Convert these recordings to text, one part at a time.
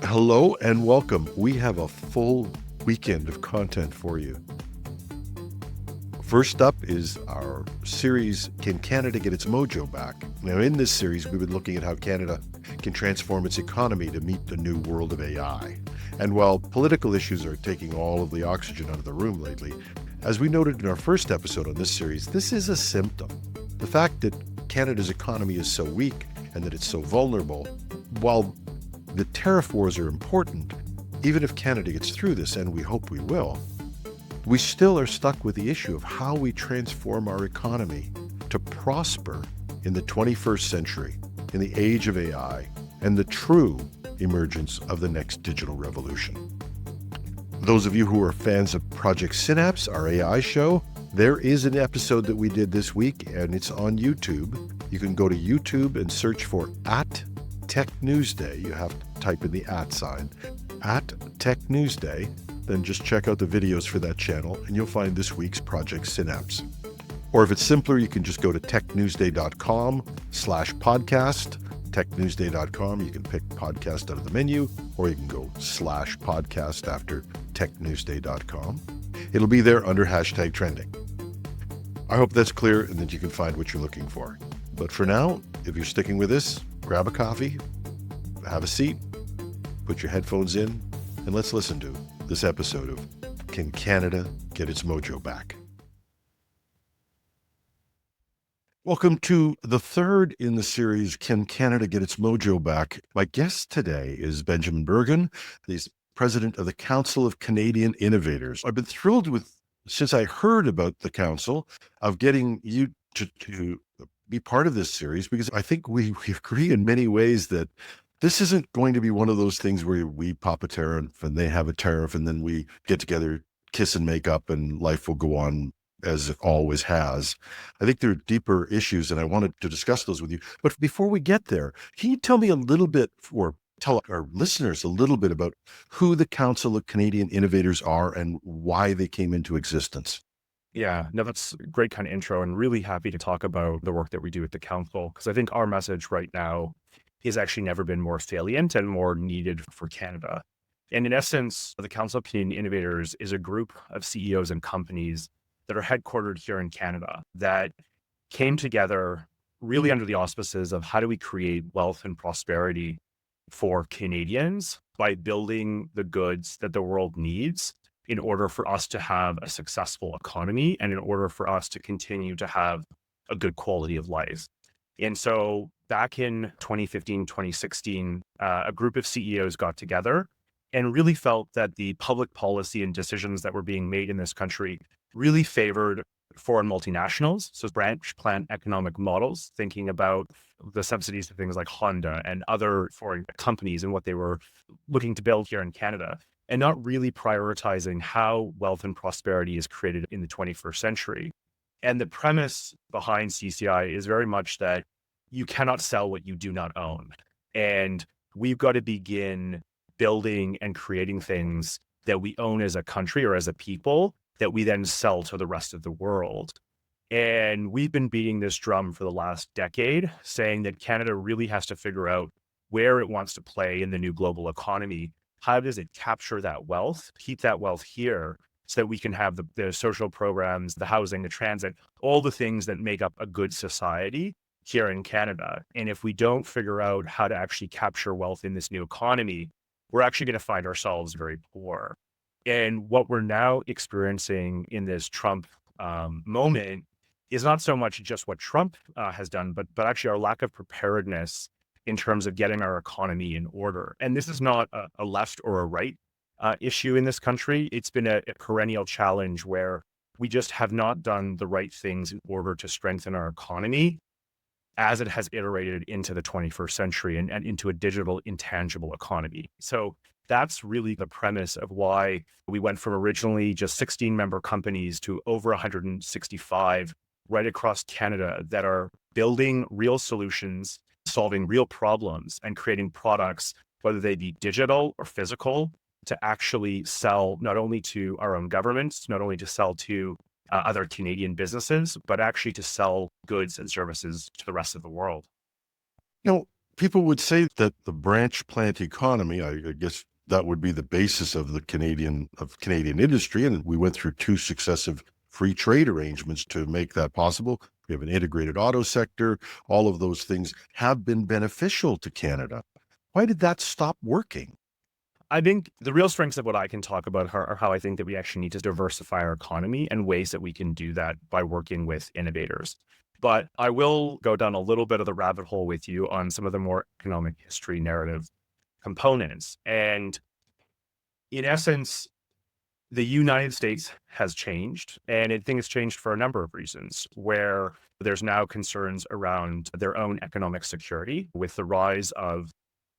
Hello and welcome. We have a full weekend of content for you. First up is our series, Can Canada Get Its Mojo Back? Now, in this series, we've been looking at how Canada can transform its economy to meet the new world of AI. And while political issues are taking all of the oxygen out of the room lately, as we noted in our first episode on this series, this is a symptom. The fact that Canada's economy is so weak and that it's so vulnerable, while the tariff wars are important, even if Canada gets through this, and we hope we will, we still are stuck with the issue of how we transform our economy to prosper in the 21st century, in the age of AI, and the true emergence of the next digital revolution. Those of you who are fans of Project Synapse, our AI show, there is an episode that we did this week, and it's on YouTube. You can go to YouTube and search for @TechNewsDay. You have to type in the @ @TechNewsDay. Then just check out the videos for that channel and you'll find this week's Project Synapse. Or if it's simpler, you can just go to technewsday.com/podcast. technewsday.com, you can pick podcast out of the menu, or you can go /podcast after technewsday.com. It'll be there under #trending. I hope that's clear and that you can find what you're looking for. But for now, if you're sticking with this, grab a coffee, have a seat, put your headphones in, and let's listen to this episode of Can Canada Get Its Mojo Back? Welcome to the third in the series, Can Canada Get Its Mojo Back? My guest today is Benjamin Bergen. He's president of the Council of Canadian Innovators. I've been thrilled since I heard about the council, of getting you to be part of this series, because I think we agree in many ways that this isn't going to be one of those things where we pop a tariff and they have a tariff and then we get together, kiss and make up, and life will go on as it always has. I think there are deeper issues and I wanted to discuss those with you. But before we get there, can you tell me a little bit, or tell our listeners a little bit, about who the Council of Canadian Innovators are and why they came into existence? Yeah, no, that's a great kind of intro, and really happy to talk about the work that we do at the council, because I think our message right now has actually never been more salient and more needed for Canada. And in essence, the Council of Canadian Innovators is a group of CEOs and companies that are headquartered here in Canada that came together really under the auspices of how do we create wealth and prosperity for Canadians by building the goods that the world needs in order for us to have a successful economy and in order for us to continue to have a good quality of life. And so back in 2015, 2016, a group of CEOs got together and really felt that the public policy and decisions that were being made in this country really favored foreign multinationals. So branch plant economic models, thinking about the subsidies to things like Honda and other foreign companies and what they were looking to build here in Canada, and not really prioritizing how wealth and prosperity is created in the 21st century. And the premise behind CCI is very much that you cannot sell what you do not own. And we've got to begin building and creating things that we own as a country or as a people that we then sell to the rest of the world. And we've been beating this drum for the last decade, saying that Canada really has to figure out where it wants to play in the new global economy. How does it capture that wealth, keep that wealth here, so that we can have the social programs, the housing, the transit, all the things that make up a good society here in Canada. And if we don't figure out how to actually capture wealth in this new economy, we're actually going to find ourselves very poor. And what we're now experiencing in this Trump moment is not so much just what Trump has done, but actually our lack of preparedness in terms of getting our economy in order. And this is not a left or a right issue in this country. It's been a perennial challenge where we just have not done the right things in order to strengthen our economy as it has iterated into the 21st century and into a digital intangible economy. So that's really the premise of why we went from originally just 16 member companies to over 165 right across Canada that are building real solutions, solving real problems, and creating products, whether they be digital or physical, to actually sell not only to our own governments, not only to sell to other Canadian businesses, but actually to sell goods and services to the rest of the world. You know, People would say that the branch plant economy, I guess that would be the basis of the Canadian industry. And we went through two successive free trade arrangements to make that possible. We have an integrated auto sector. All of those things have been beneficial to Canada. Why did that stop working? I think the real strengths of what I can talk about are how I think that we actually need to diversify our economy and ways that we can do that by working with innovators. But I will go down a little bit of the rabbit hole with you on some of the more economic history narrative components. And in essence, the United States has changed, and I think it's changed for a number of reasons, where there's now concerns around their own economic security with the rise of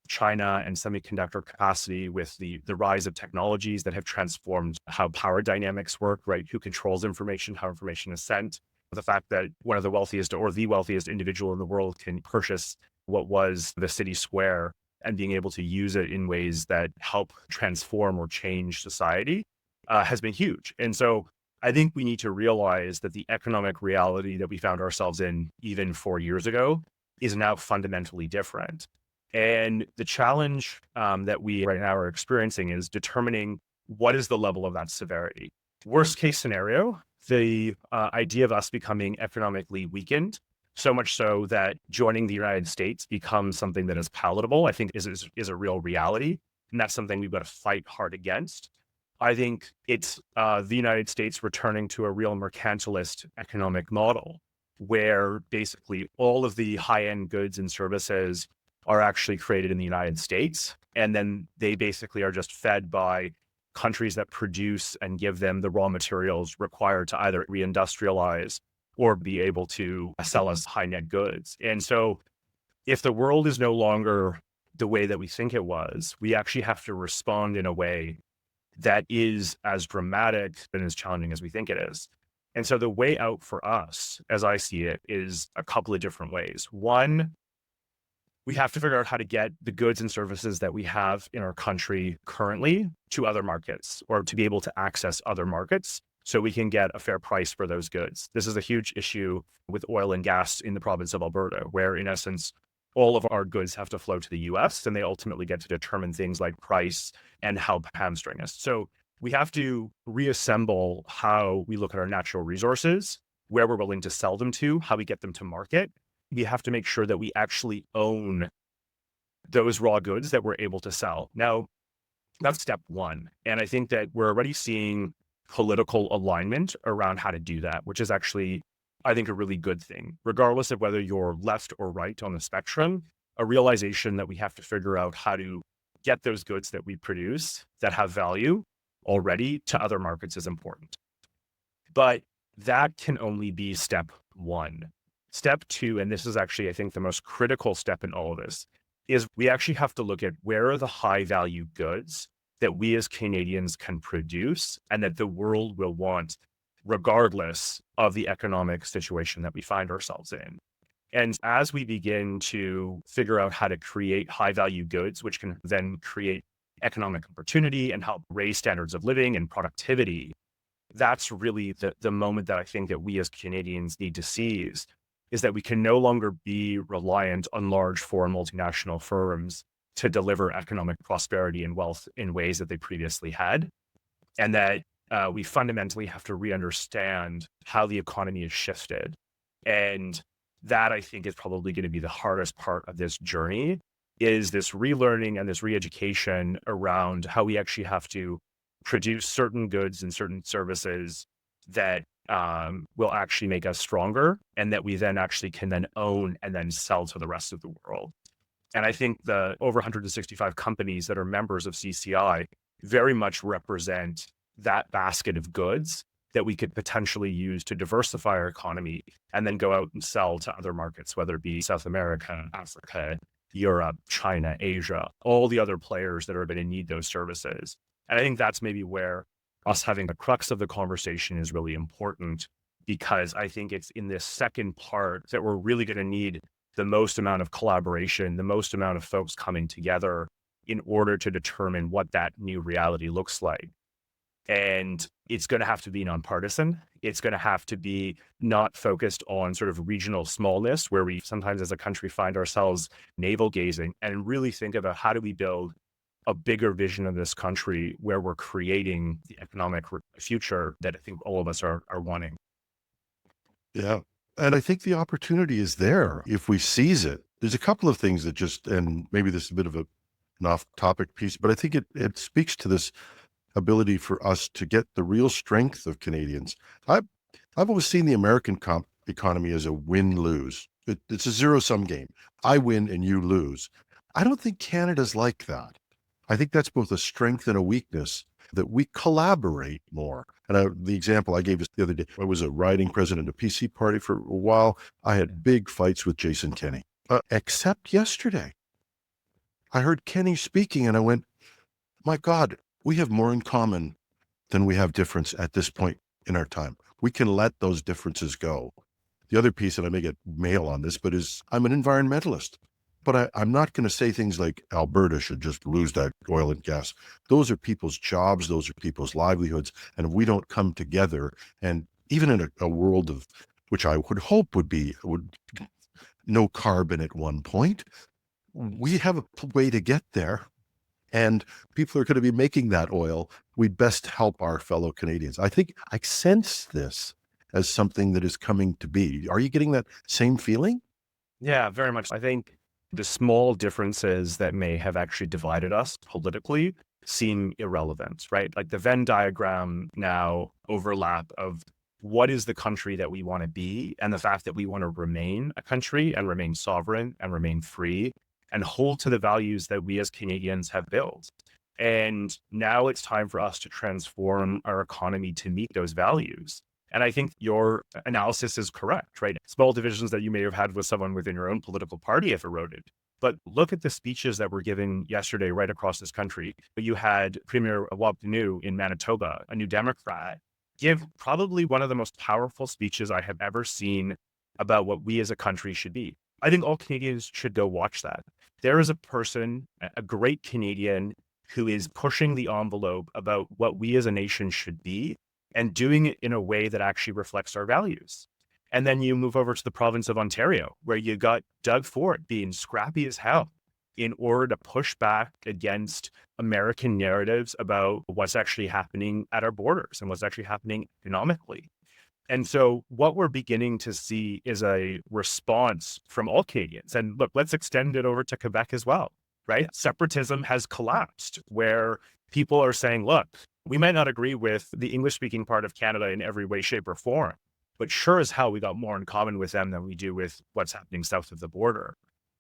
China and semiconductor capacity, with the rise of technologies that have transformed how power dynamics work, right? Who controls information, how information is sent. The fact that one of the wealthiest or the wealthiest individual in the world can purchase what was the city square and being able to use it in ways that help transform or change society has been huge. And so I think we need to realize that the economic reality that we found ourselves in even 4 years ago is now fundamentally different. And the challenge that we right now are experiencing is determining what is the level of that severity. Worst case scenario, the idea of us becoming economically weakened, so much so that joining the United States becomes something that is palatable, I think is a real reality. And that's something we've got to fight hard against. I think it's the United States returning to a real mercantilist economic model where basically all of the high-end goods and services are actually created in the United States. And then they basically are just fed by countries that produce and give them the raw materials required to either reindustrialize or be able to sell us high net goods. And so if the world is no longer the way that we think it was, we actually have to respond in a way that is as dramatic and as challenging as we think it is. And so the way out for us, as I see it, is a couple of different ways. One, we have to figure out how to get the goods and services that we have in our country currently to other markets, or to be able to access other markets so we can get a fair price for those goods. This is a huge issue with oil and gas in the province of Alberta, where in essence, all of our goods have to flow to the US, and they ultimately get to determine things like price and help hamstring us. So we have to reassemble how we look at our natural resources, where we're willing to sell them to, how we get them to market. We have to make sure that we actually own those raw goods that we're able to sell. Now, that's step one. And I think that we're already seeing political alignment around how to do that, which is actually, I think, a really good thing. Regardless of whether you're left or right on the spectrum, a realization that we have to figure out how to get those goods that we produce that have value already to other markets is important. But that can only be step one. Step two, and this is actually, I think, the most critical step in all of this, is we actually have to look at where are the high value goods that we as Canadians can produce and that the world will want regardless of the economic situation that we find ourselves in. And as we begin to figure out how to create high value goods, which can then create economic opportunity and help raise standards of living and productivity, that's really the moment that I think that we as Canadians need to seize, is that we can no longer be reliant on large foreign multinational firms to deliver economic prosperity and wealth in ways that they previously had. And that we fundamentally have to re-understand how the economy has shifted. And that, I think, is probably going to be the hardest part of this journey, is this relearning and this re-education around how we actually have to produce certain goods and certain services that will actually make us stronger, and that we then actually can then own and then sell to the rest of the world. And I think the over 165 companies that are members of CCI very much represent that basket of goods that we could potentially use to diversify our economy and then go out and sell to other markets, whether it be South America, Africa, Europe, China, Asia, all the other players that are going to need those services. And I think that's maybe where us having the crux of the conversation is really important, because I think it's in this second part that we're really going to need the most amount of collaboration, the most amount of folks coming together in order to determine what that new reality looks like. And it's going to have to be nonpartisan. It's going to have to be not focused on sort of regional smallness, where we sometimes as a country find ourselves navel gazing, and really think about how do we build a bigger vision of this country where we're creating the economic future that I think all of us are wanting. Yeah. And I think the opportunity is there if we seize it. There's a couple of things that just, and maybe this is a bit of an off topic piece, but I think it speaks to this ability for us to get the real strength of Canadians. I've, I've always seen the American economy as a win-lose. It's a zero-sum game. I win and you lose. I don't think Canada's like that. I think that's both a strength and a weakness, that we collaborate more. And the example I gave us the other day, I was a riding president of PC party for a while. I had big fights with Jason Kenney, except yesterday. I heard Kenney speaking and I went, my God, we have more in common than we have difference at this point in our time. We can let those differences go. The other piece, and I may get mail on this, but is I'm an environmentalist. But I'm not going to say things like Alberta should just lose that oil and gas. Those are people's jobs. Those are people's livelihoods. And if we don't come together, and even in a world of, which I would hope would no carbon at one point, we have a way to get there. And people are going to be making that oil. We'd best help our fellow Canadians. I think I sense this as something that is coming to be. Are you getting that same feeling? Yeah, very much. I think the small differences that may have actually divided us politically seem irrelevant, right? Like the Venn diagram now overlap of what is the country that we want to be, and the fact that we want to remain a country and remain sovereign and remain free and hold to the values that we as Canadians have built. And now it's time for us to transform our economy to meet those values. And I think your analysis is correct, right? Small divisions that you may have had with someone within your own political party have eroded. But look at the speeches that were given yesterday right across this country. You had Premier Wapnu in Manitoba, a New Democrat, give probably one of the most powerful speeches I have ever seen about what we as a country should be. I think all Canadians should go watch that. There is a person, a great Canadian, who is pushing the envelope about what we as a nation should be and doing it in a way that actually reflects our values. And then you move over to the province of Ontario, where you got Doug Ford being scrappy as hell in order to push back against American narratives about what's actually happening at our borders and what's actually happening economically. And so what we're beginning to see is a response from all Canadians. And look, let's extend it over to Quebec as well, right? Separatism has collapsed, where people are saying, look, we might not agree with the English-speaking part of Canada in every way, shape, or form, but sure as hell, we got more in common with them than we do with what's happening south of the border.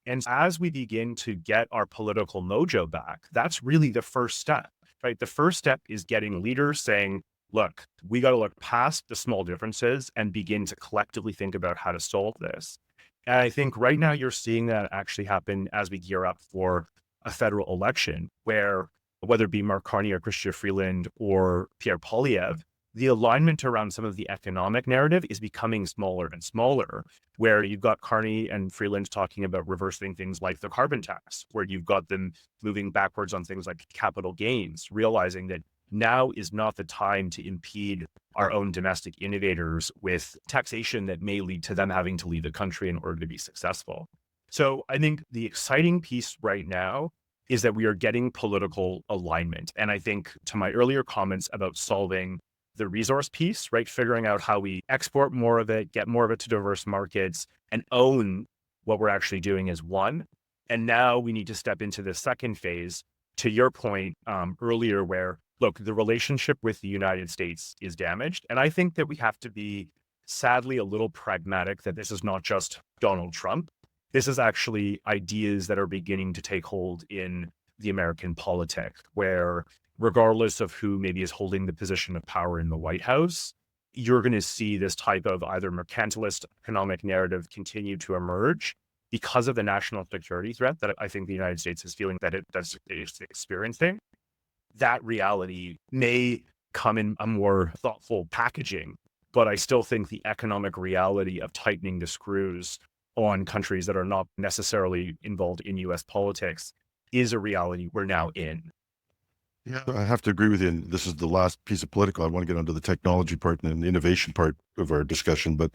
And as we begin to get our political mojo back, that's really the first step, right? The first step is getting leaders saying, look, we got to look past the small differences and begin to collectively think about how to solve this. And I think right now you're seeing that actually happen as we gear up for a federal election, where whether it be Mark Carney or Chrystia Freeland or Pierre Poilievre, the alignment around some of the economic narrative is becoming smaller and smaller, where you've got Carney and Freeland talking about reversing things like the carbon tax, where you've got them moving backwards on things like capital gains, realizing that now is not the time to impede our own domestic innovators with taxation that may lead to them having to leave the country in order to be successful. So I think the exciting piece right now is that we are getting political alignment. And I think to my earlier comments about solving the resource piece, right? Figuring out how we export more of it, get more of it to diverse markets, and own what we're actually doing as one. And now we need to step into the second phase, to your point earlier, where, look, the relationship with the United States is damaged. And I think that we have to be, sadly, a little pragmatic, that this is not just Donald Trump. This is actually ideas that are beginning to take hold in the American politic, where regardless of who maybe is holding the position of power in the White House, you're going to see this type of either mercantilist economic narrative continue to emerge because of the national security threat that I think the United States is feeling that it's experiencing. That reality may come in a more thoughtful packaging, but I still think the economic reality of tightening the screws on countries that are not necessarily involved in US politics is a reality we're now in. Yeah, I have to agree with you. And this is the last piece of political. I want to get onto the technology part and the innovation part of our discussion. But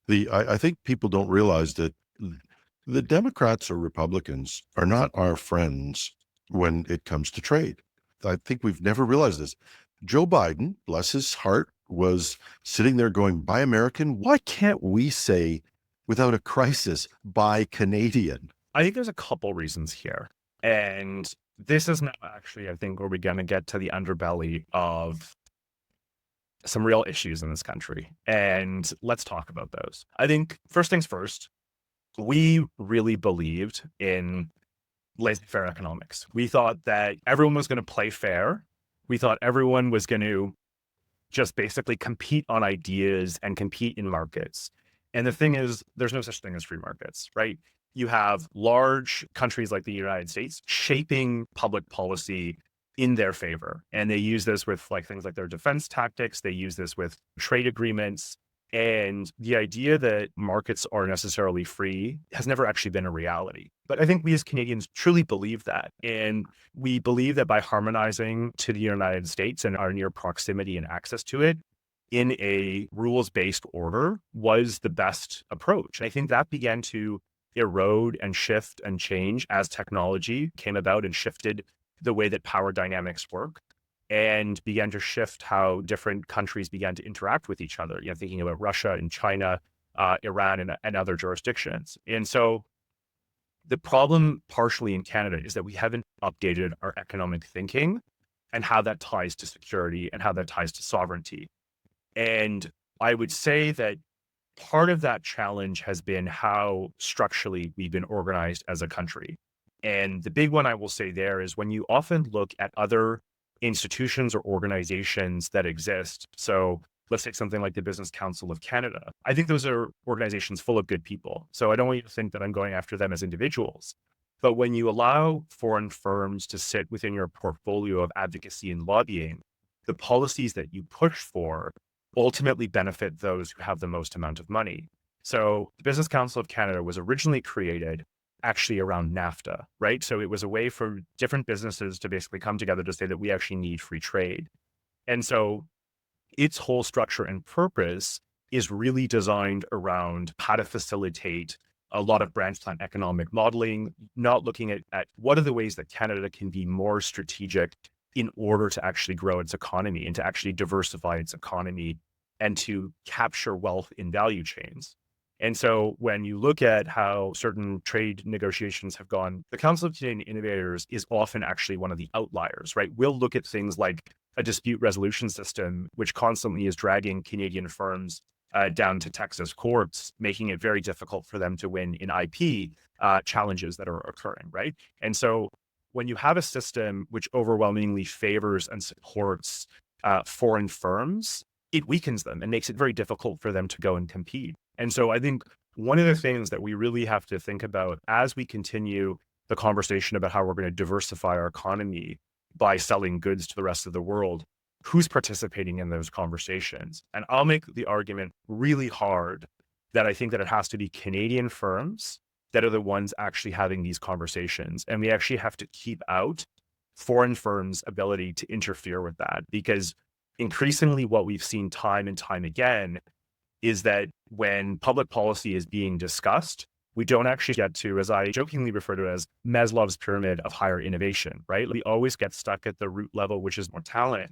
I think people don't realize that the Democrats or Republicans are not our friends when it comes to trade. I think we've never realized this. Joe Biden, bless his heart, was sitting there going, "Buy American." Why can't we say, without a crisis, "Buy Canadian"? I think there's a couple reasons here. And this is now actually, I think, where we're going to get to the underbelly of some real issues in this country. And let's talk about those. I think first things first, we really believed in laissez-faire economics. We thought that everyone was going to play fair. We thought everyone was going to just basically compete on ideas and compete in markets. And the thing is, there's no such thing as free markets, right? You have large countries like the United States shaping public policy in their favor. And they use this with like things like their defense tactics. They use this with trade agreements. And the idea that markets are necessarily free has never actually been a reality. But I think we as Canadians truly believe that. And we believe that by harmonizing to the United States and our near proximity and access to it in a rules-based order was the best approach. And I think that began to erode and shift and change as technology came about and shifted the way that power dynamics work and began to shift how different countries began to interact with each other. You know, thinking about Russia and China, Iran, and other jurisdictions. And so the problem partially in Canada is that we haven't updated our economic thinking and how that ties to security and how that ties to sovereignty. And I would say that part of that challenge has been how structurally we've been organized as a country. And the big one I will say there is when you often look at other institutions or organizations that exist. So let's take something like the Business Council of Canada. I think those are organizations full of good people. So I don't want you to think that I'm going after them as individuals. But when you allow foreign firms to sit within your portfolio of advocacy and lobbying, the policies that you push for ultimately benefit those who have the most amount of money. So the Business Council of Canada was originally created actually around NAFTA, right? So it was a way for different businesses to basically come together to say that we actually need free trade. And so its whole structure and purpose is really designed around how to facilitate a lot of branch plant economic modeling, not looking at what are the ways that Canada can be more strategic in order to actually grow its economy and to actually diversify its economy and to capture wealth in value chains. And so when you look at how certain trade negotiations have gone, the Council of Canadian Innovators is often actually one of the outliers, right? We'll look at things like a dispute resolution system, which constantly is dragging Canadian firms down to Texas courts, making it very difficult for them to win in IP challenges that are occurring, right? And so when you have a system which overwhelmingly favors and supports foreign firms, it weakens them and makes it very difficult for them to go and compete. And so I think one of the things that we really have to think about as we continue the conversation about how we're going to diversify our economy by selling goods to the rest of the world, who's participating in those conversations? And I'll make the argument really hard that I think that it has to be Canadian firms that are the ones actually having these conversations. And we actually have to keep out foreign firms' ability to interfere with that, because increasingly what we've seen time and time again is that when public policy is being discussed, we don't actually get to, as I jokingly refer to it as Maslow's pyramid of higher innovation, right? We always get stuck at the root level, which is more talent.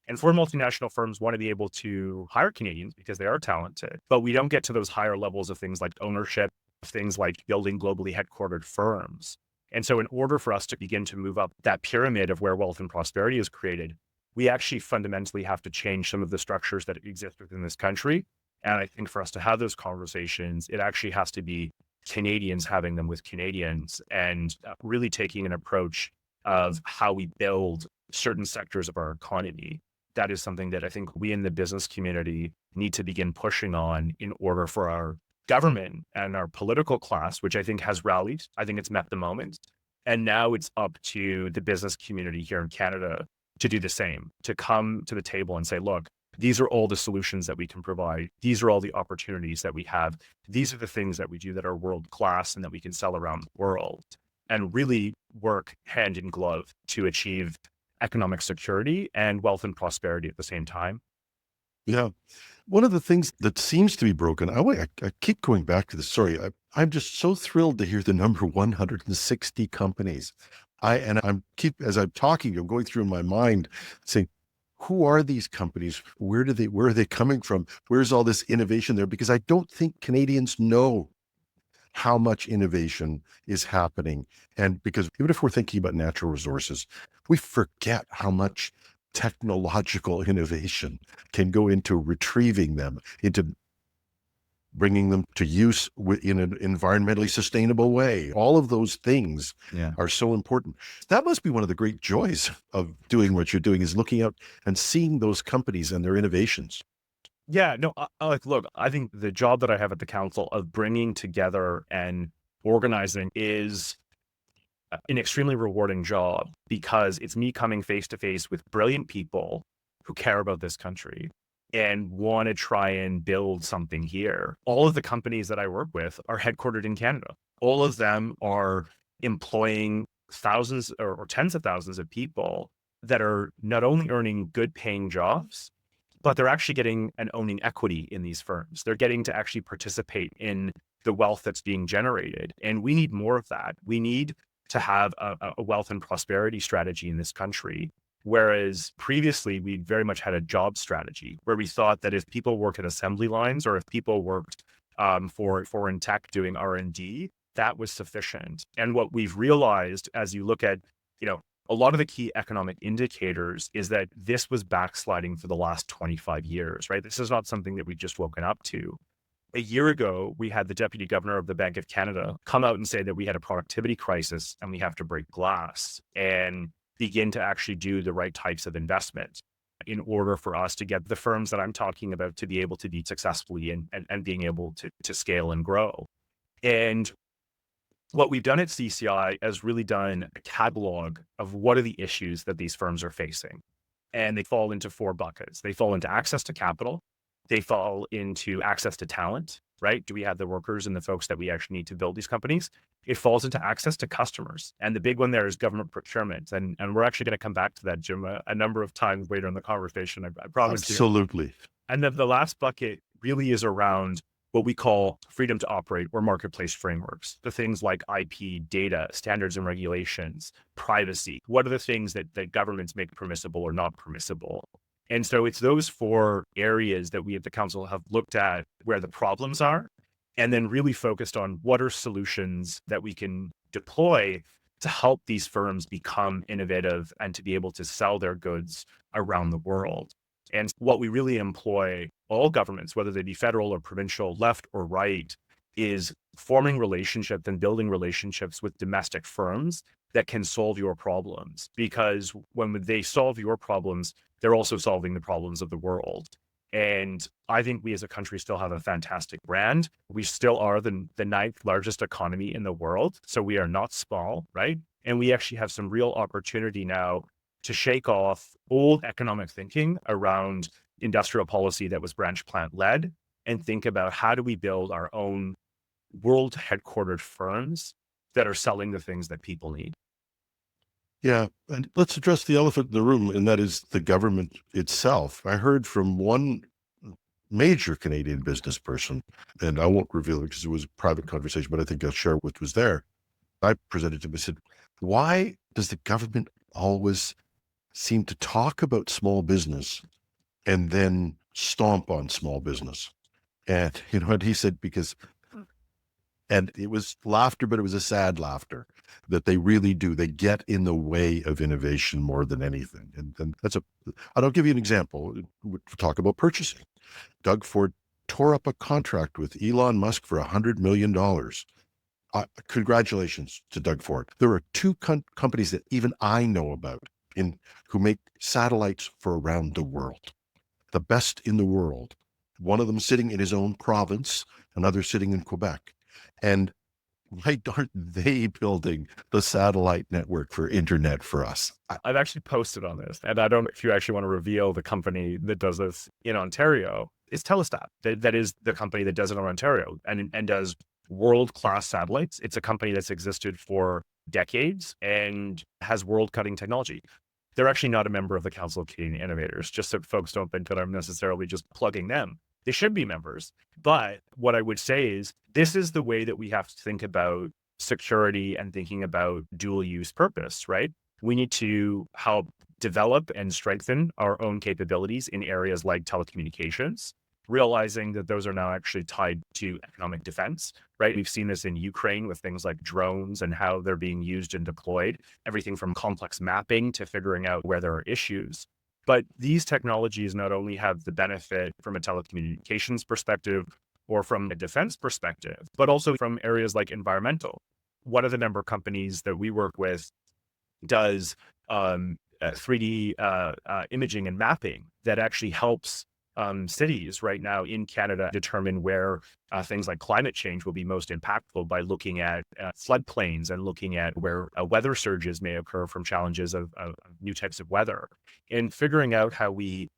And foreign multinational firms want to be able to hire Canadians because they are talented, but we don't get to those higher levels of things like ownership, things like building globally headquartered firms. And so in order for us to begin to move up that pyramid of where wealth and prosperity is created, we actually fundamentally have to change some of the structures that exist within this country. And I think for us to have those conversations, it actually has to be Canadians having them with Canadians and really taking an approach of how we build certain sectors of our economy. That is something that I think we in the business community need to begin pushing on in order for our government and our political class, which I think has rallied. I think it's met the moment. And now it's up to the business community here in Canada to do the same, to come to the table and say, look, these are all the solutions that we can provide. These are all the opportunities that we have. These are the things that we do that are world class and that we can sell around the world, and really work hand in glove to achieve economic security and wealth and prosperity at the same time. Yeah. One of the things that seems to be broken, I keep going back to this. Sorry, I'm just so thrilled to hear the number 160 companies. As I'm talking, I'm going through in my mind saying, who are these companies? Where are they coming from? Where's all this innovation there? Because I don't think Canadians know how much innovation is happening. And because even if we're thinking about natural resources, we forget how much technological innovation can go into retrieving them, into bringing them to use in an environmentally sustainable way. All of those things Yeah. are so important. That must be one of the great joys of doing what you're doing, is looking out and seeing those companies and their innovations. Yeah, no, look, I think the job that I have at the council of bringing together and organizing is an extremely rewarding job, because it's me coming face to face with brilliant people who care about this country and want to try and build something here. All of the companies that I work with are headquartered in Canada. All of them are employing thousands or tens of thousands of people that are not only earning good paying jobs, but they're actually getting and owning equity in these firms. They're getting to actually participate in the wealth that's being generated. And we need more of that. We need to have a wealth and prosperity strategy in this country. Whereas previously, we very much had a job strategy where we thought that if people worked at assembly lines, or if people worked for in tech doing R&D, that was sufficient. And what we've realized, as you look at, a lot of the key economic indicators, is that this was backsliding for the last 25 years, right? This is not something that we've just woken up to. A year ago, we had the deputy governor of the Bank of Canada come out and say that we had a productivity crisis and we have to break glass and begin to actually do the right types of investment in order for us to get the firms that I'm talking about to be able to be successfully and being able to scale and grow. And what we've done at CCI is really done a catalog of what are the issues that these firms are facing. And they fall into four buckets. They fall into access to capital. They fall into access to talent, right? Do we have the workers and the folks that we actually need to build these companies? It falls into access to customers. And the big one there is government procurement. And we're actually going to come back to that, Jim, a number of times later in the conversation, I promise you. Absolutely. And then the last bucket really is around what we call freedom to operate, or marketplace frameworks. The things like IP, data, standards and regulations, privacy. What are the things that governments make permissible or not permissible? And so it's those four areas that we at the council have looked at where the problems are, and then really focused on what are solutions that we can deploy to help these firms become innovative and to be able to sell their goods around the world. And what we really employ all governments, whether they be federal or provincial, left or right, is forming relationships and building relationships with domestic firms that can solve your problems. Because when they solve your problems, they're also solving the problems of the world. And I think we as a country still have a fantastic brand. We still are the ninth largest economy in the world. So we are not small, right? And we actually have some real opportunity now to shake off old economic thinking around industrial policy that was branch plant led, and think about how do we build our own world headquartered firms that are selling the things that people need. Yeah. And let's address the elephant in the room, and that is the government itself. I heard from one major Canadian business person, and I won't reveal it because it was a private conversation, but I think I'll share what was there. I presented to him, I said, why does the government always seem to talk about small business and then stomp on small business? And what he said, and it was laughter, but it was a sad laughter, that they really do. They get in the way of innovation more than anything. And I'll give you an example. We'll talk about purchasing. Doug Ford tore up a contract with Elon Musk for $100 million. Congratulations to Doug Ford. There are two companies that even I know about who make satellites for around the world, the best in the world. One of them sitting in his own province, another sitting in Quebec. And why aren't they building the satellite network for internet for us? I've actually posted on this, and I don't know if you actually want to reveal the company that does this in Ontario. It's Telestat. That is the company that does it in Ontario and does world-class satellites. It's a company that's existed for decades and has world-cutting technology. They're actually not a member of the Council of Canadian Innovators, just so folks don't think that I'm necessarily just plugging them. They should be members. But what I would say is this is the way that we have to think about security and thinking about dual use purpose, right? We need to help develop and strengthen our own capabilities in areas like telecommunications, realizing that those are now actually tied to economic defense, right? We've seen this in Ukraine with things like drones and how they're being used and deployed, everything from complex mapping to figuring out where there are issues. But these technologies not only have the benefit from a telecommunications perspective or from a defense perspective, but also from areas like environmental. One of the member companies that we work with does 3D imaging and mapping that actually helps cities right now in Canada determine where things like climate change will be most impactful by looking at floodplains and looking at where weather surges may occur from challenges of new types of weather, and figuring out how we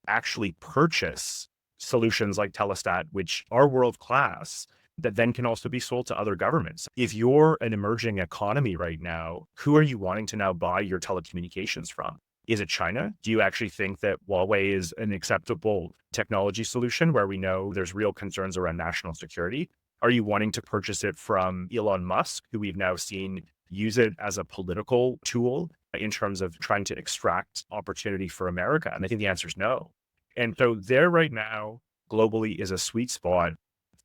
actually purchase solutions like Telestat, which are world class, that then can also be sold to other governments. If you're an emerging economy right now, who are you wanting to now buy your telecommunications from? Is it China? Do you actually think that Huawei is an acceptable technology solution where we know there's real concerns around national security? Are you wanting to purchase it from Elon Musk, who we've now seen use it as a political tool in terms of trying to extract opportunity for America? And I think the answer is no. And so there right now, globally, is a sweet spot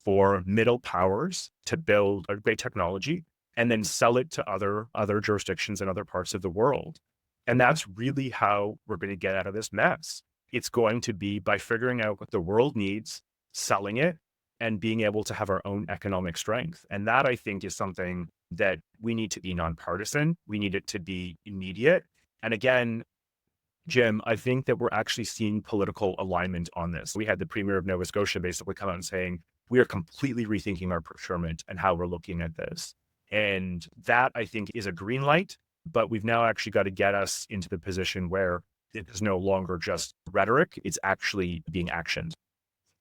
for middle powers to build a great technology and then sell it to other jurisdictions in other parts of the world. And that's really how we're going to get out of this mess. It's going to be by figuring out what the world needs, selling it, and being able to have our own economic strength. And that, I think, is something that we need to be nonpartisan. We need it to be immediate. And again, Jim, I think that we're actually seeing political alignment on this. We had the Premier of Nova Scotia basically come out and saying, we are completely rethinking our procurement and how we're looking at this. And that, I think, is a green light, but we've now actually got to get us into the position where it is no longer just rhetoric, it's actually being actioned.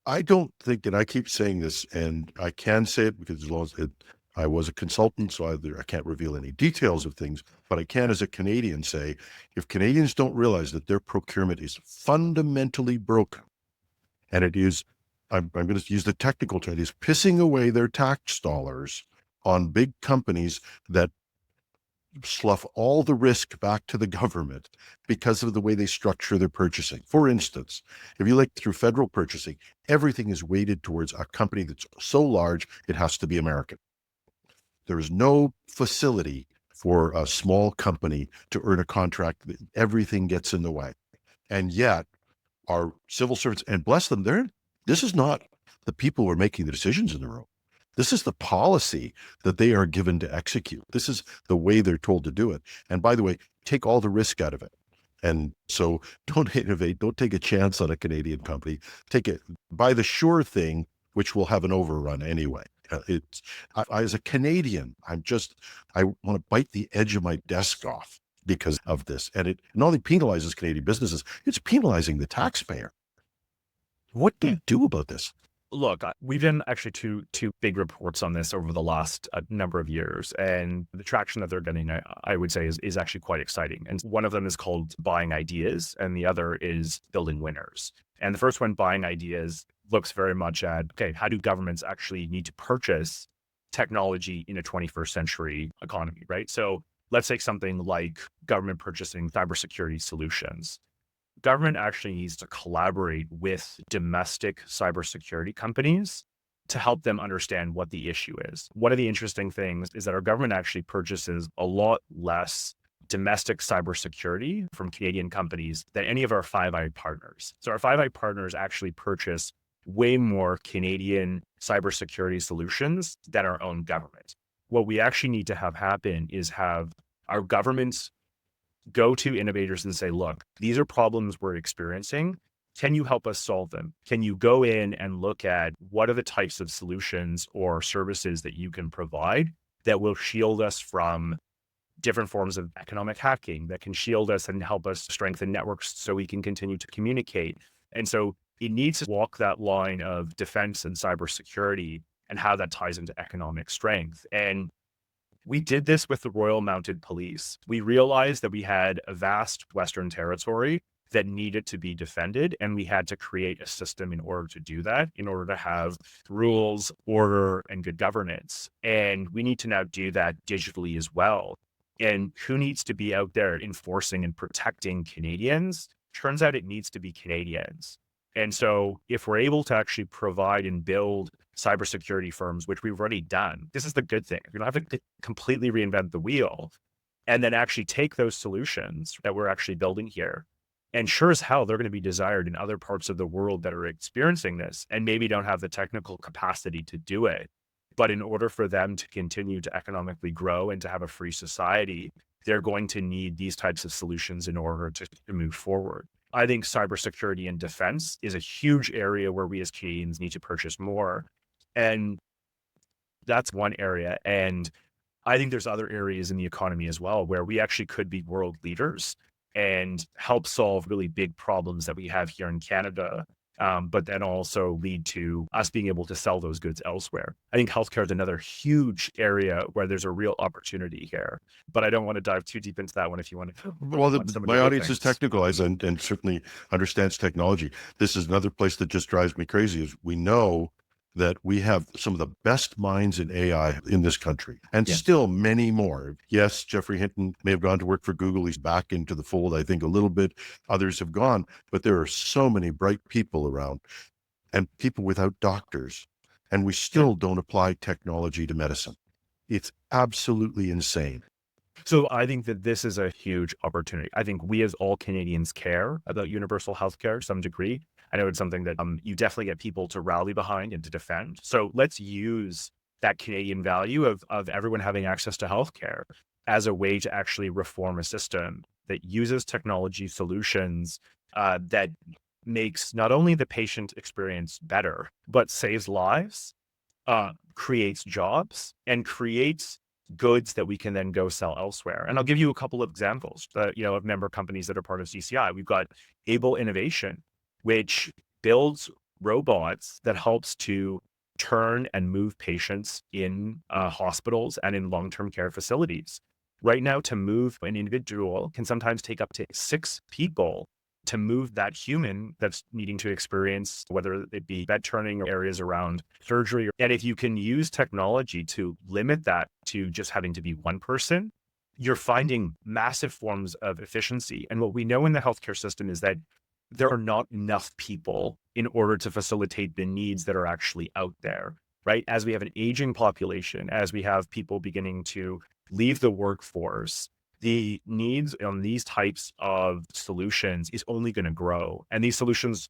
I don't think, and I keep saying this, and I can say it because as long as I was a consultant, so I can't reveal any details of things, but I can, as a Canadian, say if Canadians don't realize that their procurement is fundamentally broken, and it is, I'm going to use the technical term, it is pissing away their tax dollars on big companies that slough all the risk back to the government because of the way they structure their purchasing. For instance, if you look through federal purchasing, everything is weighted towards a company that's so large, it has to be American. There is no facility for a small company to earn a contract. Everything gets in the way. And yet our civil servants, and bless them, this is not the people who are making the decisions in the room. This is the policy that they are given to execute. This is the way they're told to do it. And by the way, take all the risk out of it. And so don't innovate, don't take a chance on a Canadian company. Take it, buy the sure thing, which will have an overrun anyway. As a Canadian, I want to bite the edge of my desk off because of this. And it not only penalizes Canadian businesses, it's penalizing the taxpayer. What do you do about this? Look, we've done actually two big reports on this over the last number of years, and the traction that they're getting, I would say, is actually quite exciting. And one of them is called Buying Ideas, and the other is Building Winners. And the first one, Buying Ideas, looks very much at, okay, how do governments actually need to purchase technology in a 21st century economy, right? So let's take something like government purchasing cybersecurity solutions. Government actually needs to collaborate with domestic cybersecurity companies to help them understand what the issue is. One of the interesting things is that our government actually purchases a lot less domestic cybersecurity from Canadian companies than any of our Five Eye partners. So our Five Eye partners actually purchase way more Canadian cybersecurity solutions than our own government. What we actually need to have happen is have our governments go to innovators and say, look, these are problems we're experiencing. Can you help us solve them? Can you go in and look at what are the types of solutions or services that you can provide that will shield us from different forms of economic hacking, that can shield us and help us strengthen networks so we can continue to communicate? And so it needs to walk that line of defense and cybersecurity and how that ties into economic strength. And We did this with the Royal Mounted Police. We realized that we had a vast Western territory that needed to be defended, and we had to create a system in order to do that, in order to have rules, order, and good governance. And we need to now do that digitally as well. And who needs to be out there enforcing and protecting Canadians? Turns out it needs to be Canadians. And so if we're able to actually provide and build cybersecurity firms, which we've already done, this is the good thing. You don't have to completely reinvent the wheel, and then actually take those solutions that we're actually building here. And sure as hell, they're going to be desired in other parts of the world that are experiencing this and maybe don't have the technical capacity to do it. But in order for them to continue to economically grow and to have a free society, they're going to need these types of solutions in order to move forward. I think cybersecurity and defense is a huge area where we as Canadians need to purchase more. And that's one area. And I think there's other areas in the economy as well where we actually could be world leaders and help solve really big problems that we have here in Canada, but then also lead to us being able to sell those goods elsewhere. I think healthcare is another huge area where there's a real opportunity here, but I don't want to dive too deep into that one if you want to. Well, On some of my the other audience is things. technical and certainly understands technology. This is another place that just drives me crazy is we know that we have some of the best minds in AI in this country and Yeah. still many more. Yes, Jeffrey Hinton may have gone to work for Google. He's back into the fold, I think, a little bit. Others have gone, but there are so many bright people around and people without doctors. And we Yeah. still don't apply technology to medicine. It's absolutely insane. So I think that this is a huge opportunity. I think we as all Canadians care about universal healthcare to some degree. I know it's something that you definitely get people to rally behind and to defend. So let's use that Canadian value of everyone having access to healthcare as a way to actually reform a system that uses technology solutions that makes not only the patient experience better, but saves lives, creates jobs, and creates goods that we can then go sell elsewhere. And I'll give you a couple of examples, of member companies that are part of CCI. We've got Able Innovation, which builds robots that helps to turn and move patients in hospitals and in long-term care facilities. Right now, to move an individual can sometimes take up to 6 people to move that human that's needing to experience, whether it be bed turning or areas around surgery. And if you can use technology to limit that to just having to be one person, you're finding massive forms of efficiency. And what we know in the healthcare system is that there are not enough people in order to facilitate the needs that are actually out there, right? As we have an aging population, as we have people beginning to leave the workforce, the needs on these types of solutions is only going to grow. And these solutions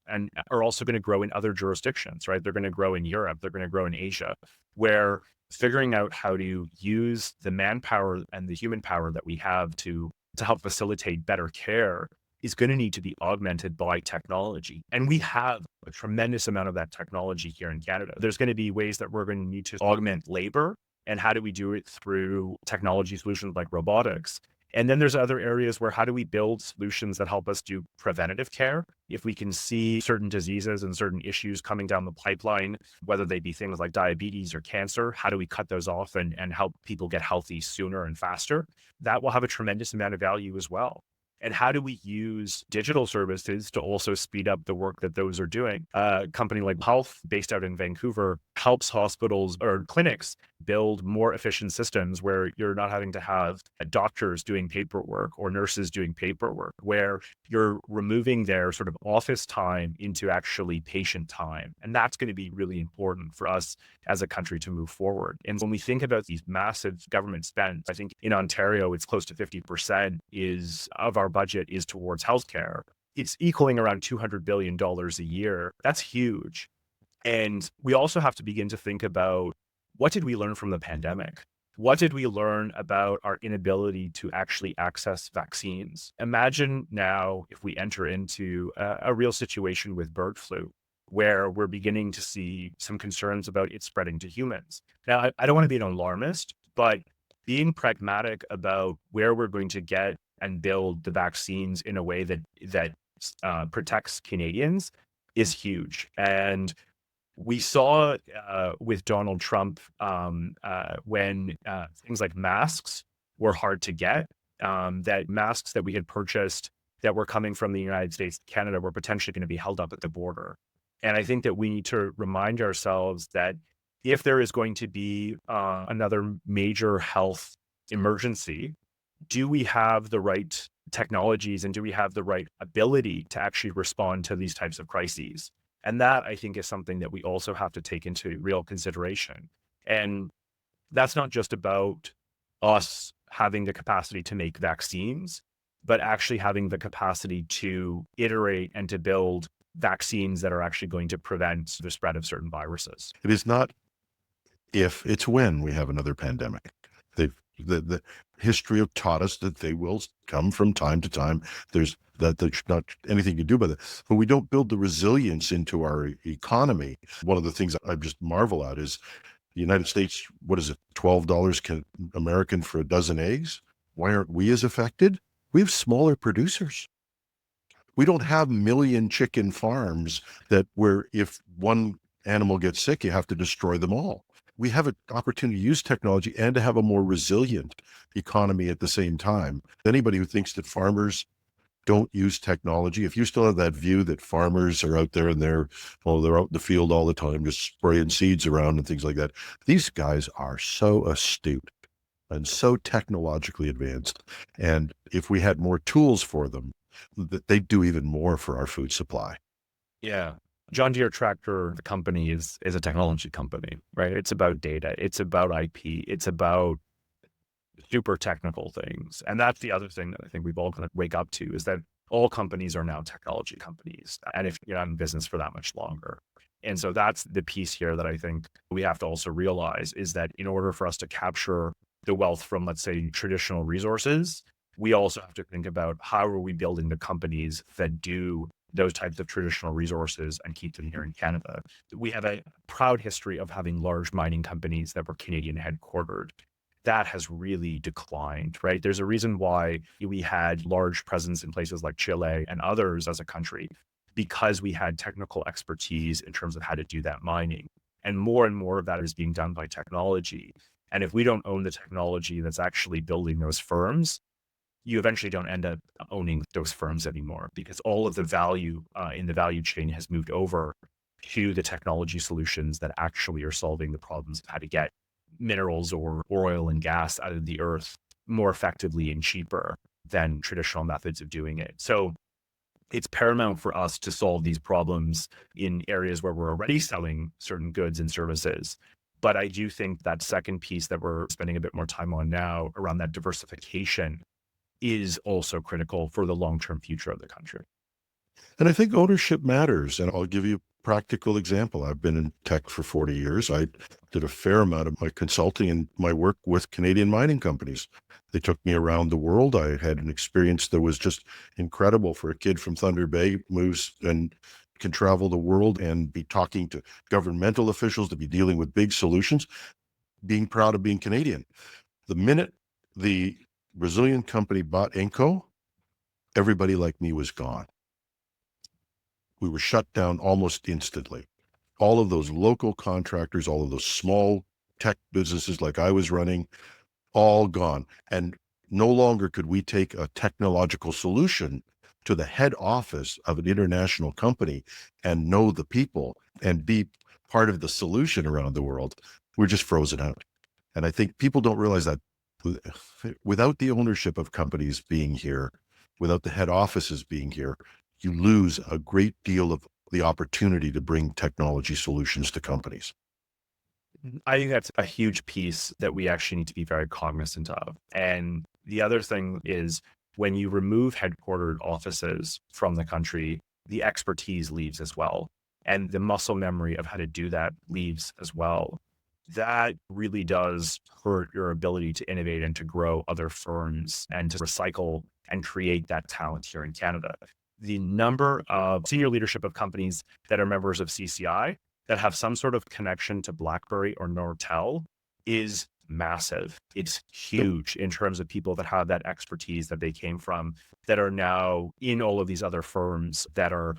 are also going to grow in other jurisdictions, right? They're going to grow in Europe, they're going to grow in Asia, where figuring out how to use the manpower and the human power that we have to help facilitate better care is going to need to be augmented by technology. And we have a tremendous amount of that technology here in Canada. There's going to be ways that we're going to need to augment labor. And how do we do it through technology solutions like robotics? And then there's other areas where how do we build solutions that help us do preventative care? If we can see certain diseases and certain issues coming down the pipeline, whether they be things like diabetes or cancer, how do we cut those off and help people get healthy sooner and faster? That will have a tremendous amount of value as well. And how do we use digital services to also speed up the work that those are doing? A company like Health, based out in Vancouver, helps hospitals or clinics build more efficient systems where you're not having to have doctors doing paperwork or nurses doing paperwork, where you're removing their sort of office time into actually patient time. And that's going to be really important for us as a country to move forward. And when we think about these massive government spends, I think in Ontario, it's close to 50% of our budget is towards healthcare. It's equaling around $200 billion a year. That's huge. And we also have to begin to think about, what did we learn from the pandemic? What did we learn about our inability to actually access vaccines? Imagine now if we enter into a real situation with bird flu, where we're beginning to see some concerns about it spreading to humans. Now, I don't want to be an alarmist, but being pragmatic about where we're going to get and build the vaccines in a way that protects Canadians is huge. And We saw with Donald Trump when things like masks were hard to get, that masks that we had purchased that were coming from the United States to Canada were potentially going to be held up at the border. And I think that we need to remind ourselves that if there is going to be another major health emergency, do we have the right technologies and do we have the right ability to actually respond to these types of crises? And that I think is something that we also have to take into real consideration. And that's not just about us having the capacity to make vaccines, but actually having the capacity to iterate and to build vaccines that are actually going to prevent the spread of certain viruses. It is not if, it's when we have another pandemic. The history have taught us that they will come from time to time. There's not anything you do about it. But we don't build the resilience into our economy. One of the things I just marvel at is the United States, what is it, $12 American for a dozen eggs? Why aren't we as affected? We have smaller producers. We don't have million chicken farms that where if one animal gets sick, you have to destroy them all. We have an opportunity to use technology and to have a more resilient economy at the same time. Anybody who thinks that farmers don't use technology, if you still have that view that farmers are out there and they're out in the field all the time, just spraying seeds around and things like that, these guys are so astute and so technologically advanced. And if we had more tools for them, that they'd do even more for our food supply. Yeah. John Deere Tractor, the company is a technology company, right? It's about data. It's about IP. It's about super technical things. And that's the other thing that I think we've all got to wake up to is that all companies are now technology companies. And if you're not in business for that much longer. And so that's the piece here that I think we have to also realize is that in order for us to capture the wealth from, let's say, traditional resources, we also have to think about how are we building the companies that do those types of traditional resources and keep them here in Canada. We have a proud history of having large mining companies that were Canadian headquartered. That has really declined, right? There's a reason why we had large presence in places like Chile and others as a country, because we had technical expertise in terms of how to do that mining. And more of that is being done by technology. And if we don't own the technology that's actually building those firms, you eventually don't end up owning those firms anymore because all of the value in the value chain has moved over to the technology solutions that actually are solving the problems of how to get minerals or oil and gas out of the earth more effectively and cheaper than traditional methods of doing it. So it's paramount for us to solve these problems in areas where we're already selling certain goods and services. But I do think that second piece that we're spending a bit more time on now around that diversification is also critical for the long-term future of the country. And I think ownership matters. And I'll give you a practical example. I've been in tech for 40 years. I did a fair amount of my consulting and my work with Canadian mining companies. They took me around the world. I had an experience that was just incredible for a kid from Thunder Bay, moves and can travel the world and be talking to governmental officials, to be dealing with big solutions, being proud of being Canadian. The minute the Brazilian company bought Inco, everybody like me was gone. We were shut down almost instantly. All of those local contractors, all of those small tech businesses like I was running, all gone. And no longer could we take a technological solution to the head office of an international company and know the people and be part of the solution around the world. We're just frozen out. And I think people don't realize that without the ownership of companies being here, without the head offices being here, you lose a great deal of the opportunity to bring technology solutions to companies. I think that's a huge piece that we actually need to be very cognizant of. And the other thing is when you remove headquartered offices from the country, the expertise leaves as well. And the muscle memory of how to do that leaves as well. That really does hurt your ability to innovate and to grow other firms and to recycle and create that talent here in Canada. The number of senior leadership of companies that are members of CCI that have some sort of connection to BlackBerry or Nortel is massive. It's huge in terms of people that have that expertise that they came from that are now in all of these other firms that are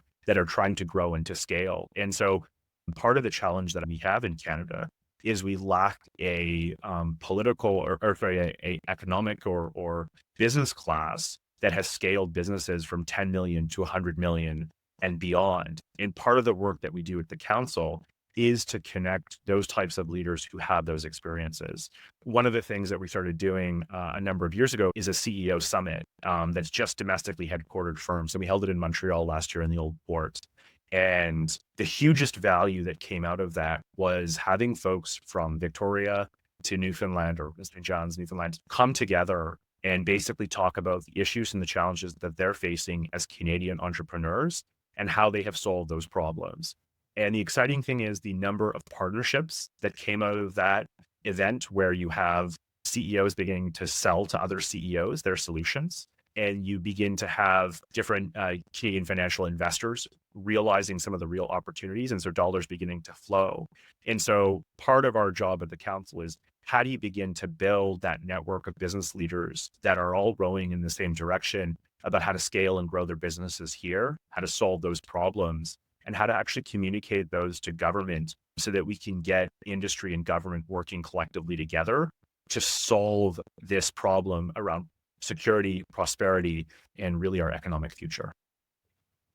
trying to grow and to scale. And so Part of the challenge that we have in Canada is we lack a political or sorry, a economic or business class that has scaled businesses from 10 million to 100 million and beyond. And part of the work that we do at the council is to connect those types of leaders who have those experiences. One of the things that we started doing a number of years ago is a CEO summit that's just domestically headquartered firms. So we held it in Montreal last year in the old port. And the hugest value that came out of that was having folks from Victoria to Newfoundland or St. John's, Newfoundland, come together and basically talk about the issues and the challenges that they're facing as Canadian entrepreneurs and how they have solved those problems. And the exciting thing is the number of partnerships that came out of that event, where you have CEOs beginning to sell to other CEOs their solutions. And you begin to have different Canadian financial investors realizing some of the real opportunities. And so dollars beginning to flow. And so part of our job at the council is, how do you begin to build that network of business leaders that are all rowing in the same direction about how to scale and grow their businesses here, how to solve those problems, and how to actually communicate those to government so that we can get industry and government working collectively together to solve this problem around security, prosperity, and really our economic future.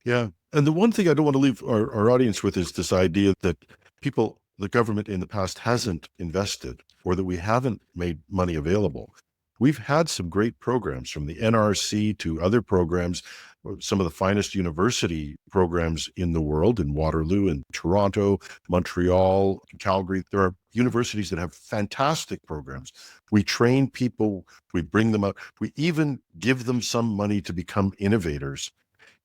Yeah. And the one thing I don't want to leave our audience with is this idea that the government in the past hasn't invested, or that we haven't made money available. We've had some great programs, from the NRC to other programs, some of the finest university programs in the world, in Waterloo, in Toronto, Montreal, Calgary. There are universities that have fantastic programs. We train people, we bring them up, we even give them some money to become innovators.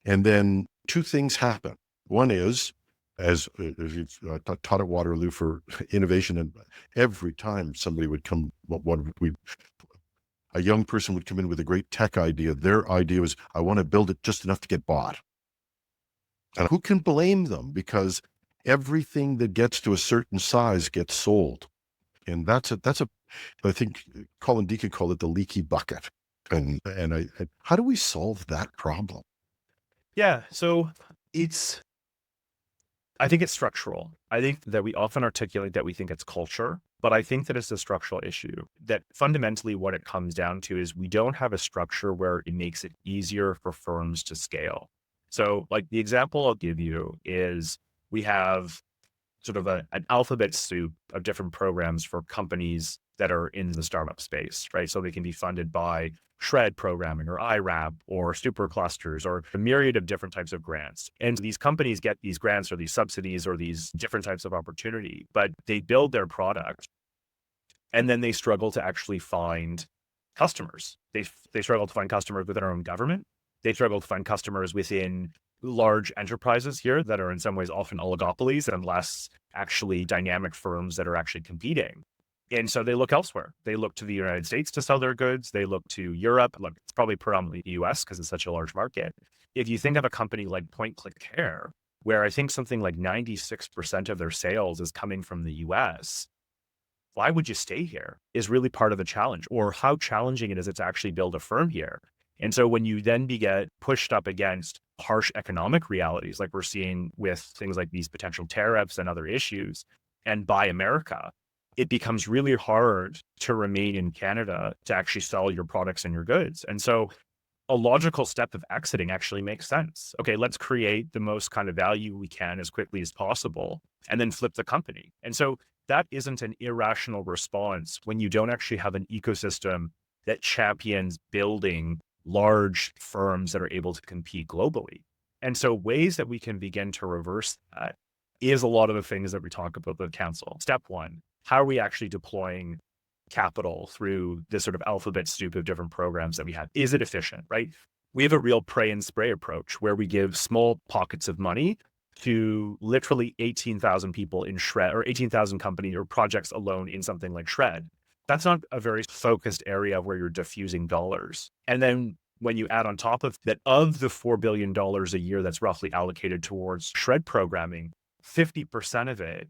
And then two things happen. One is, as you've taught at Waterloo for innovation, and every time somebody would come, a young person would come in with a great tech idea. Their idea was, I want to build it just enough to get bought. And who can blame them? Because everything that gets to a certain size gets sold. And I think Colin Deacon called it the leaky bucket. And how do we solve that problem? Yeah. So I think it's structural. I think that we often articulate that we think it's culture, but I think that it's a structural issue, that fundamentally what it comes down to is we don't have a structure where it makes it easier for firms to scale. So like the example I'll give you is, we have sort of an alphabet soup of different programs for companies that are in the startup space, right? So they can be funded by Shred programming or IRAP or superclusters or a myriad of different types of grants. And these companies get these grants or these subsidies or these different types of opportunity, but they build their product and then they struggle to actually find customers. They struggle to find customers within our own government. They struggle to find customers within large enterprises here that are in some ways often oligopolies and less actually dynamic firms that are actually competing. And so they look elsewhere. They look to the United States to sell their goods. They look to Europe. Look, it's probably predominantly the US because it's such a large market. If you think of a company like Point Click Care, where I think something like 96% of their sales is coming from the US, why would you stay here is really part of the challenge, or how challenging it is to actually build a firm here. And so when you then get pushed up against harsh economic realities, like we're seeing with things like these potential tariffs and other issues, and Buy America, it becomes really hard to remain in Canada to actually sell your products and your goods. And so a logical step of exiting actually makes sense. Okay, let's create the most kind of value we can as quickly as possible and then flip the company. And so that isn't an irrational response when you don't actually have an ecosystem that champions building large firms that are able to compete globally. And so ways that we can begin to reverse that is a lot of the things that we talk about with the council. Step one, how are we actually deploying capital through this sort of alphabet soup of different programs that we have? Is it efficient, right? We have a real pray and spray approach where we give small pockets of money to literally 18,000 people in Shred, or 18,000 companies or projects alone in something like Shred. That's not a very focused area where you're diffusing dollars. And then when you add on top of that, of the $4 billion a year that's roughly allocated towards Shred programming, 50% of it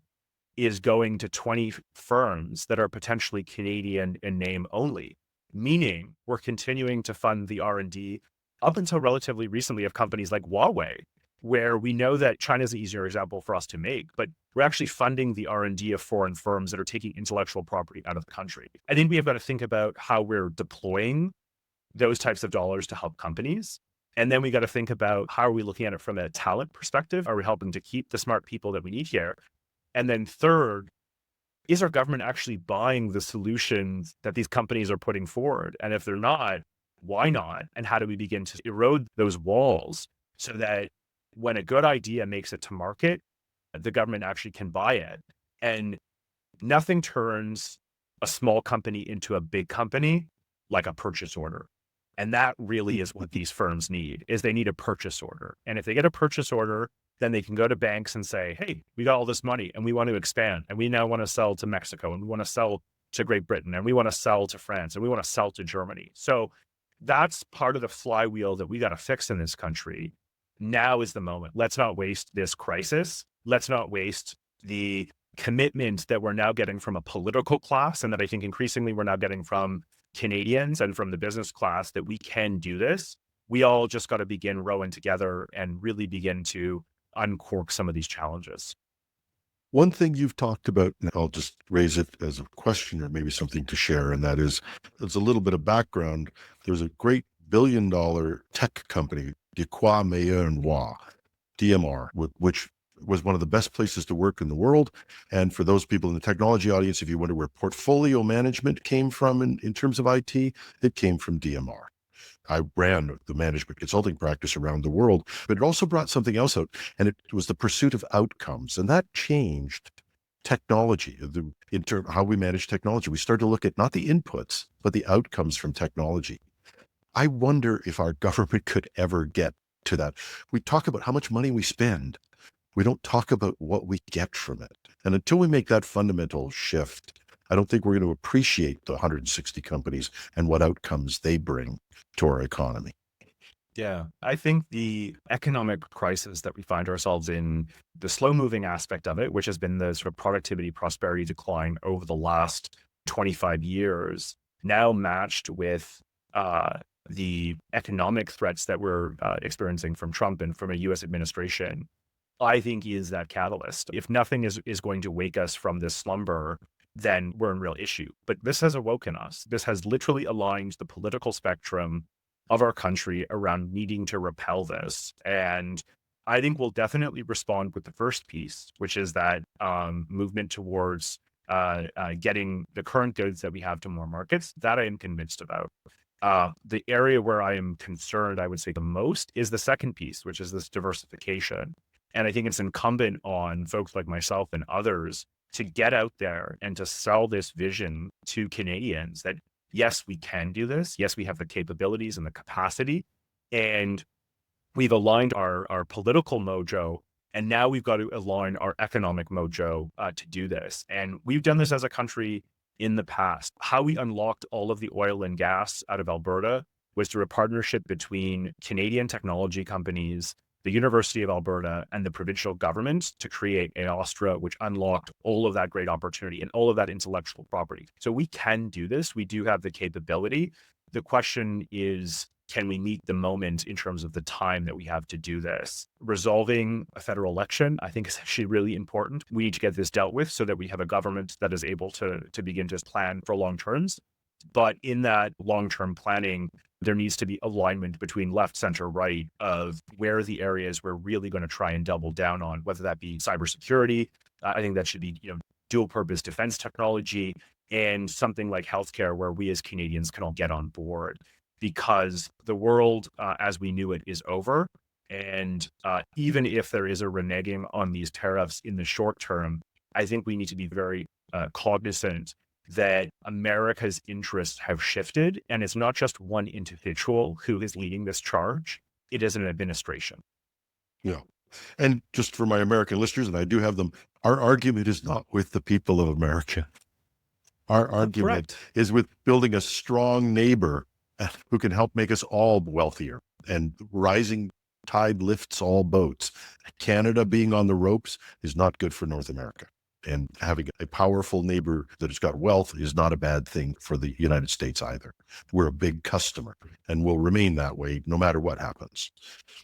is going to 20 firms that are potentially Canadian in name only, meaning we're continuing to fund the R&D up until relatively recently of companies like Huawei, where we know that China is an easier example for us to make, but we're actually funding the R&D of foreign firms that are taking intellectual property out of the country. I think we have got to think about how we're deploying those types of dollars to help companies. And then we got to think about how are we looking at it from a talent perspective? Are we helping to keep the smart people that we need here? And then third, is our government actually buying the solutions that these companies are putting forward? And if they're not, why not? And how do we begin to erode those walls so that when a good idea makes it to market, the government actually can buy it? And nothing turns a small company into a big company like a purchase order. And that really is what these firms need, is they need a purchase order. And if they get a purchase order, then they can go to banks and say, hey, we got all this money and we want to expand. And we now want to sell to Mexico and we want to sell to Great Britain and we want to sell to France and we want to sell to Germany. So that's part of the flywheel that we got to fix in this country. Now is the moment. Let's not waste this crisis. Let's not waste the commitment that we're now getting from a political class and that I think increasingly we're now getting from Canadians and from the business class that we can do this. We all just got to begin rowing together and really begin to uncork some of these challenges. One thing you've talked about, and I'll just raise it as a question or maybe something to share, and that is, there's a little bit of background. There's a great billion-dollar tech company, DMR, which was one of the best places to work in the world. And for those people in the technology audience, if you wonder where portfolio management came from in terms of IT, it came from DMR. I ran the management consulting practice around the world, but it also brought something else out, and it was the pursuit of outcomes. And that changed technology, in terms of how we manage technology. We started to look at not the inputs, but the outcomes from technology. I wonder if our government could ever get to that. We talk about how much money we spend. We don't talk about what we get from it. And until we make that fundamental shift, I don't think we're going to appreciate the 160 companies and what outcomes they bring to our economy. Yeah, I think the economic crisis that we find ourselves in, the slow moving aspect of it, which has been the sort of productivity prosperity decline over the last 25 years, now matched with the economic threats that we're experiencing from Trump and from a US administration, I think is that catalyst. If nothing is going to wake us from this slumber, then we're in real issue. But this has awoken us. This has literally aligned the political spectrum of our country around needing to repel this. And I think we'll definitely respond with the first piece, which is that movement towards getting the current goods that we have to more markets. That I am convinced about. The area where I am concerned, I would say the most, is the second piece, which is this diversification. And I think it's incumbent on folks like myself and others to get out there and to sell this vision to Canadians that, yes, we can do this. Yes, we have the capabilities and the capacity. And we've aligned our political mojo. And now we've got to align our economic mojo to do this. And we've done this as a country in the past. How we unlocked all of the oil and gas out of Alberta was through a partnership between Canadian technology companies, the University of Alberta, and the provincial government to create AOSTRA, which unlocked all of that great opportunity and all of that intellectual property. So we can do this. We do have the capability. The question is, can we meet the moment in terms of the time that we have to do this? Resolving a federal election, I think, is actually really important. We need to get this dealt with so that we have a government that is able to begin to plan for long terms. But in that long-term planning, there needs to be alignment between left, center, right of where are the areas we're really going to try and double down on, whether that be cybersecurity. I think that should be, dual purpose defense technology, and something like healthcare, where we as Canadians can all get on board, because the world as we knew it is over. And even if there is a reneging on these tariffs in the short term, I think we need to be very cognizant that America's interests have shifted, and it's not just one individual who is leading this charge. It is an administration. Yeah. And just for my American listeners, and I do have them, our argument is not with the people of America. Our argument is with building a strong neighbor who can help make us all wealthier, and rising tide lifts all boats. Canada being on the ropes is not good for North America. And having a powerful neighbor that has got wealth is not a bad thing for the United States either. We're a big customer and will remain that way no matter what happens.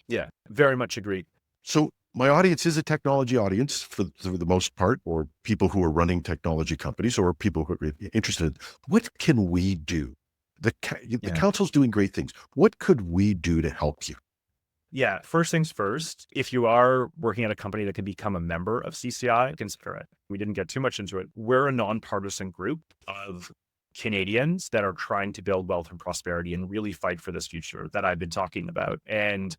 Yeah, very much agree. So my audience is a technology audience for the most part, or people who are running technology companies or people who are interested. What can we do? The Yeah. council's doing great things. What could we do to help you? Yeah. First things first, if you are working at a company that can become a member of CCI, consider it. We didn't get too much into it. We're a nonpartisan group of Canadians that are trying to build wealth and prosperity and really fight for this future that I've been talking about. And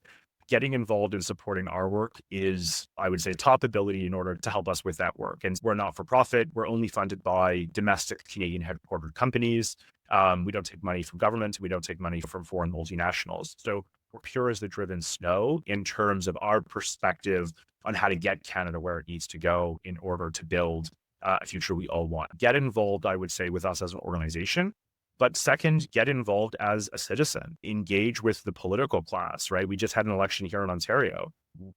getting involved in supporting our work is, I would say, top ability in order to help us with that work. And we're not for profit. We're only funded by domestic Canadian headquartered companies. We don't take money from government. We don't take money from foreign multinationals. So we're pure as the driven snow in terms of our perspective on how to get Canada where it needs to go in order to build a future we all want. Get involved, I would say, with us as an organization. But second, get involved as a citizen, engage with the political class, right? We just had an election here in Ontario.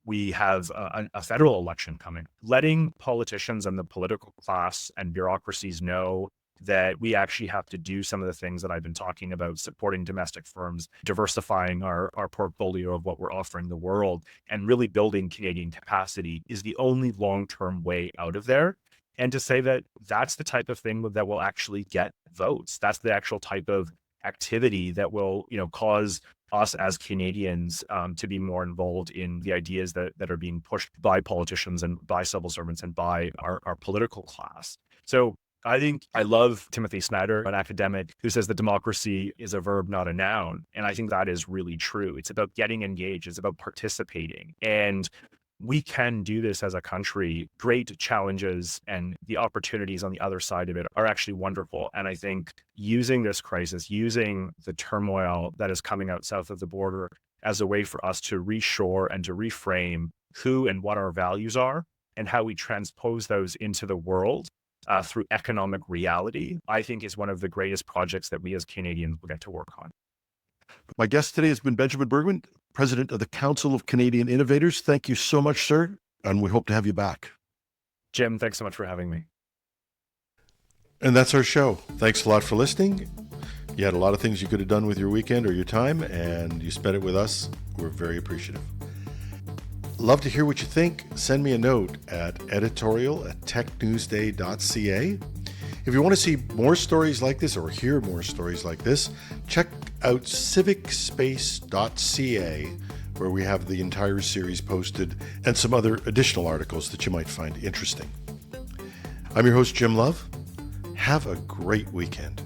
We have a federal election coming. Letting politicians and the political class and bureaucracies know that we actually have to do some of the things that I've been talking about, supporting domestic firms, diversifying our portfolio of what we're offering the world, and really building Canadian capacity is the only long-term way out of there. And to say that that's the type of thing that will actually get votes. That's the actual type of activity that will, cause us as Canadians to be more involved in the ideas that are being pushed by politicians and by civil servants and by our political class. So I think I love Timothy Snyder, an academic who says that democracy is a verb, not a noun. And I think that is really true. It's about getting engaged. It's about participating. And we can do this as a country. Great challenges and the opportunities on the other side of it are actually wonderful. And I think using this crisis, using the turmoil that is coming out south of the border as a way for us to reshore and to reframe who and what our values are and how we transpose those into the world through economic reality, I think is one of the greatest projects that we as Canadians will get to work on. My guest today has been Benjamin Bergen, President of the Council of Canadian Innovators. Thank you so much, sir, and we hope to have you back. Jim, thanks so much for having me. And that's our show. Thanks a lot for listening. You had a lot of things you could have done with your weekend or your time, and you spent it with us. We're very appreciative. Love to hear what you think. Send me a note at editorial@technewsday.ca. If you want to see more stories like this or hear more stories like this, check out civicspace.ca, where we have the entire series posted and some other additional articles that you might find interesting. I'm your host, Jim Love. Have a great weekend.